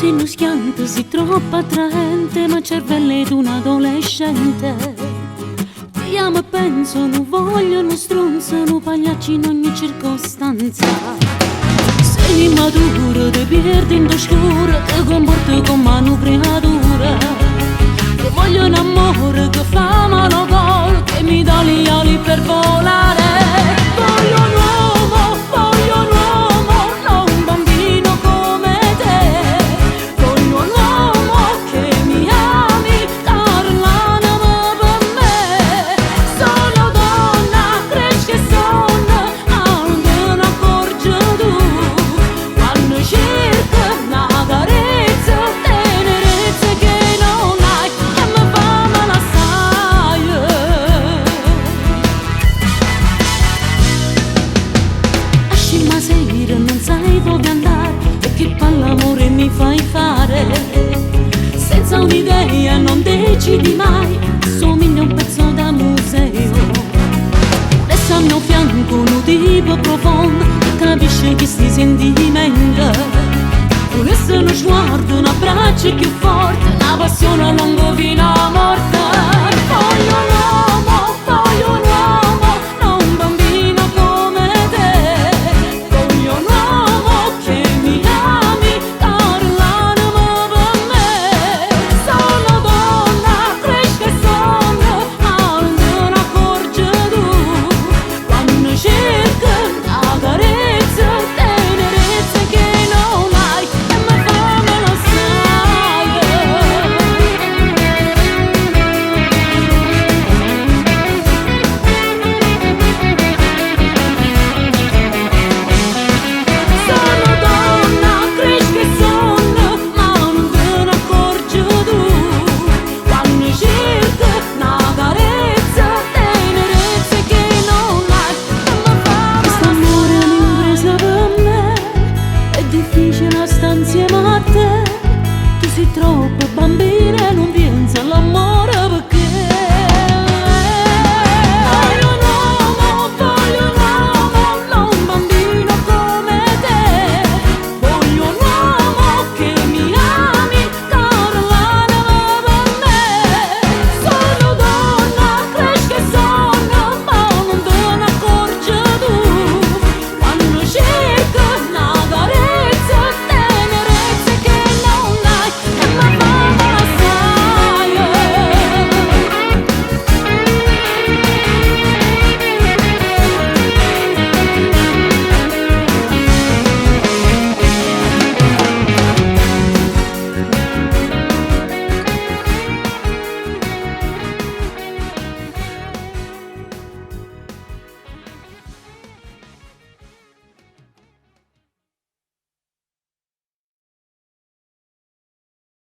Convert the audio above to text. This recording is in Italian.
sei muschiante, sei troppo attraente, ma cervello è d'un adolescente. Ti amo e penso, non voglio, non stronzo, non pagliacci in ogni circostanza. Sei immaturo, ti perdi in oscuro, ti comporti come una creatura. Che voglio un amore che fa male al cuore, che mi dà le ali per volare. Voglio un uomo, non un bambino come te. Voglio un uomo che mi ami, parlano per me. Sono donna, cresci che sono, almeno accorgi tu. Quando cerco una carezza, tenerezza che non hai, e mi fa male assai. Esci ma sera non sai dove andare, e che l'amore mi fai fare. Senza un'idea non decidi mai, somiglia un pezzo da museo. Adesso al mio fianco un tipo profondo, che capisce che sti sentimenti. Un essere uno sguardo, un abbraccio più forte, una passione a lungo fino a morte. Voglio un uomo, non un bambino come te. Voglio un uomo che mi ami, parlano per me. Sono donna, cresci che sono, almeno accorgi tu. Quando cerco una carezza, tenerezza che non hai, e mi fa male assai. Sono donna, cresci che sono, ma non te ne accorgi tu. Quando cerco una carezza, tenerezza che non hai, e mi fa male. Quest'amore è un'impresa per me, è difficile stare insieme a te. Tu sei troppo bambina e non pensi all'amore